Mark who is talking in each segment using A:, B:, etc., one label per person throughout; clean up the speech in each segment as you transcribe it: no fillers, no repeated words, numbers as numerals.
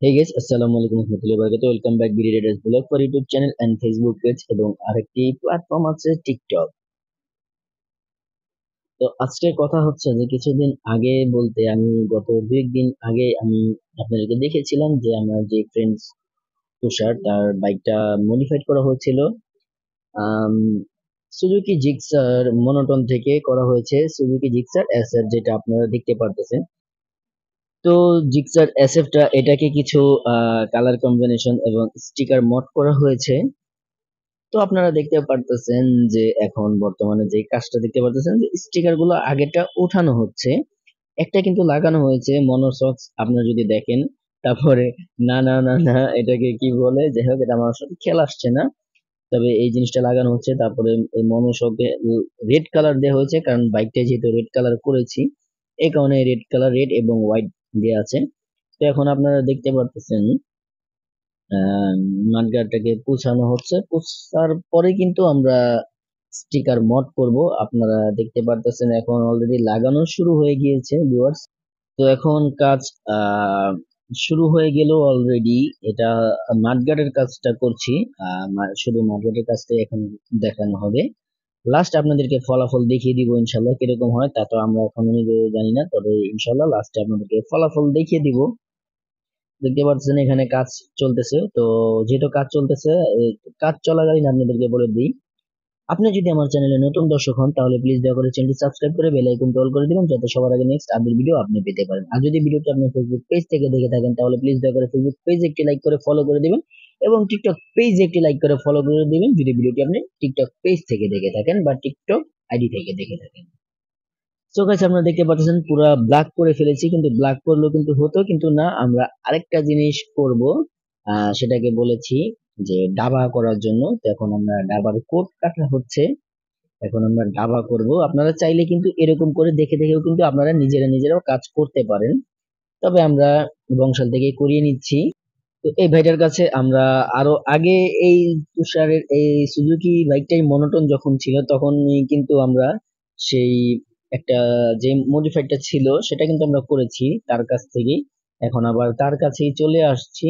A: Hey guys, আসসালামু আলাইকুম warahmatullahi wabarakatuh. Welcome back bdriders blog for YouTube channel and Facebook page এবং আরেকটি platform আছে টিকটক। তো আজকের কথা হচ্ছে যে কিছুদিন আগে বলতে আমি গত 2 দিন আগে আমি আপনাদেরকে দেখেছিলাম যে আমার যে ফ্রেন্ড তুষার তার বাইকটা মডিফাইড করা হয়েছিল আম সুজুকি জিক্সার মনোটন থেকে করা হয়েছে সুজুকি জিক্সার এসএফ, যেটা আপনারা দেখতে পারতেছেন। তো জিক্সার এসএফটা এটাকে কিছু কালার কম্বিনেশন এবং স্টিকার মড করা হয়েছে। তো আপনারা দেখতে পারতেছেন যে এখন বর্তমানে যে কাজটা দেখতে পারতেছেন যে স্টিকার গুলো আগেটা উঠানো হচ্ছে, একটা কিন্তু লাগানো হয়েছে মনোসক্স আপনারা যদি দেখেন। তারপরে না না না না এটাকে কি বলে, যাই হোক এটা আমার সাথে খেয়াল আসছে না, তবে এই জিনিসটা লাগানো হচ্ছে। তারপরে এই মনোসকে রেড কালার দেওয়া হয়েছে, কারণ বাইকটা যেহেতু রেড কালার করেছি এই কারণে রেড কালার, রেড এবং হোয়াইট দেওয়া আছে। তো এখন আপনারা দেখতে পারতেছেন মাঠগাটাকে পুছানো হচ্ছে, পুছার পরে কিন্তু আমরা স্টিকার মড করব। আপনারা দেখতে পারতেছেন এখন অলরেডি লাগানো শুরু হয়ে গিয়েছে ভিউয়ার্স। তো এখন কাজ শুরু হয়ে গেল অলরেডি। এটা মাঠগাটের কাজটা করছি, শুধু মাঠগাটের কাজটাই এখন দেখানো হবে। লাস্ট আপনাদেরকে ফলাফল দেখিয়ে দিব ইনশাল্লাহ, কিরকম হয় তা তো আমরা এখন নিজেও জানি না, তবে ইনশাল্লাহ লাস্টে আপনাদেরকে ফলাফল দেখিয়ে দিব। দেখতে পাচ্ছেন এখানে কাজ চলতেছে। তো যেহেতু কাজ চলতেছে, এই কাজ চলাকালীন আপনাদেরকে বলে দিই, আপনি যদি আমার চ্যানেলে নতুন দর্শক হন তাহলে প্লিজ দয়া করে চ্যানেলটি সাবস্ক্রাইব করে বেল আইকনটি অল করে দিবেন, যাতে সবার আগে নেক্সট আপডেট ভিডিও আপনি পেতে পারেন। আর যদি ভিডিওটি আপনি ফেসবুক পেজ থেকে দেখে থাকেন তাহলে প্লিজ দয়া করে ফেসবুক পেজ একটি লাইক করে ফলো করে দিবেন এবং টিকটক পেজ একটি লাইক করে ফলো করে দিবেন যদি ভিডিওটি আপনি টিকটক পেজ থেকে দেখে থাকেন বা টিকটক আইডি থেকে দেখে থাকেন। সো গাইস আপনারা দেখতে পাচ্ছেন পুরো ব্ল্যাক করে ফেলেছি, কিন্তু ব্ল্যাক করলেও কিন্তু হতো, কিন্তু না, আমরা আরেকটা জিনিস করব, সেটাকে বলেছি যে ডাবা করার জন্য। তো এখন আমরা ডাবার কোট কাটা হচ্ছে, এখন আমরা ডাবা করব। আপনারা চাইলে কিন্তু এরকম করে দেখে দেখেও কিন্তু আপনারা নিজেরাও কাজ করতে পারেন, তবে আমরা বংশাল থেকে করিয়ে নিচ্ছি। তো এই ভাইটার কাছে আমরা আরো আগে এই তুষারের এই সুজুকি বাইকটাই মনোটন যখন ছিল তখন কিন্তু আমরা সেই একটা যে মডিফাইডটা ছিল সেটা কিন্তু আমরা করেছি তার কাছ থেকেই, এখন আবার তার কাছেই চলে আসছি।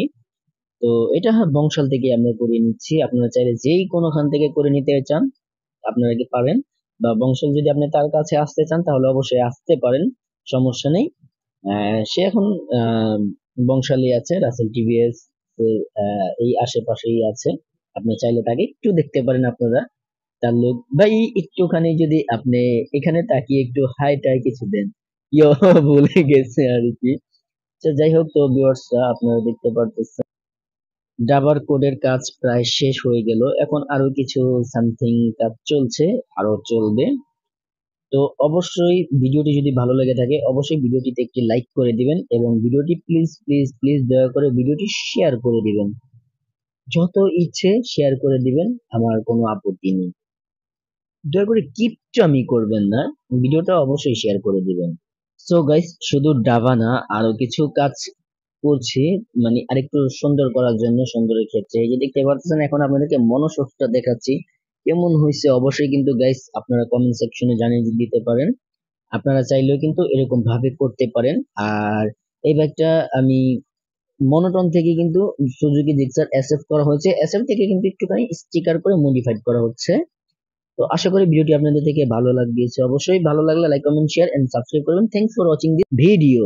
A: তো এটা বংশাল থেকে আমরা করিয়ে নিচ্ছি, আপনারা চাইলে যেই কোনোখান থেকে করে নিতে চান আপনারা কি পারেন, বা বংশাল যদি আপনি তার কাছে আসতে চান তাহলে অবশ্যই আসতে পারেন, সমস্যা নেই। সে এখন আহ বংশালী আছে, রাসেল টিভিএস এই আশেপাশেই আছে। আপনি চাইলে তাকে একটু দেখতে পারেন আপনারা, তার লোক ভাই একটুখানি যদি আপনি এখানে তাকিয়ে একটু হাই টাই কিছু দেন, ইয়ো ভুলে গেছে আর কি। তো যাই হোক, তো ভিউয়ার্সরা আপনারা দেখতে পারতেছেন ডাবার কোডের কাজ প্রায় শেষ হয়ে গেল, এখন আরো কিছু সামথিং কাজ চলছে, আরো চলবে। তো অবশ্যই ভিডিওটি যদি ভালো লেগে থাকে অবশ্যই ভিডিওটিতে একটি লাইক করে দিবেন এবং ভিডিওটি প্লিজ প্লিজ প্লিজ দয়া করে ভিডিওটি শেয়ার করে দিবেন, যত ইচ্ছে শেয়ার করে দিবেন, আমার কোনো আপত্তি নেই। দয়া করে কিপটামি করবেন না, ভিডিওটা অবশ্যই শেয়ার করে দিবেন। সো গাইস, শুধু ডাবা না আরো কিছু কাজ করছি, মানে আরেকটু সুন্দর করার জন্য, সুন্দরের ক্ষেত্রে এই যে দেখতে পাচ্ছেন এখন আপনাদেরকে মনোশক্সটা দেখাচ্ছি কেমন হয়েছে। অবশ্যই কিন্তু গাইস আপনারা কমেন্ট সেকশনে জানিয়ে দিতে পারেন, আপনারা চাইলেও কিন্তু এরকম ভাবে করতে পারেন। আর এই ব্যাগটা আমি মনোটন থেকে কিন্তু সুজুকি জিক্সার এসএফ করা হয়েছে, এসএফ থেকে কিন্তু একটুখানি স্টিকার করে মডিফাইড করা হচ্ছে। তো আশা করি ভিডিওটি আপনাদের থেকে ভালো লাগছে, অবশ্যই ভালো লাগলে like comment share and subscribe করবেন। Thanks for watching this video.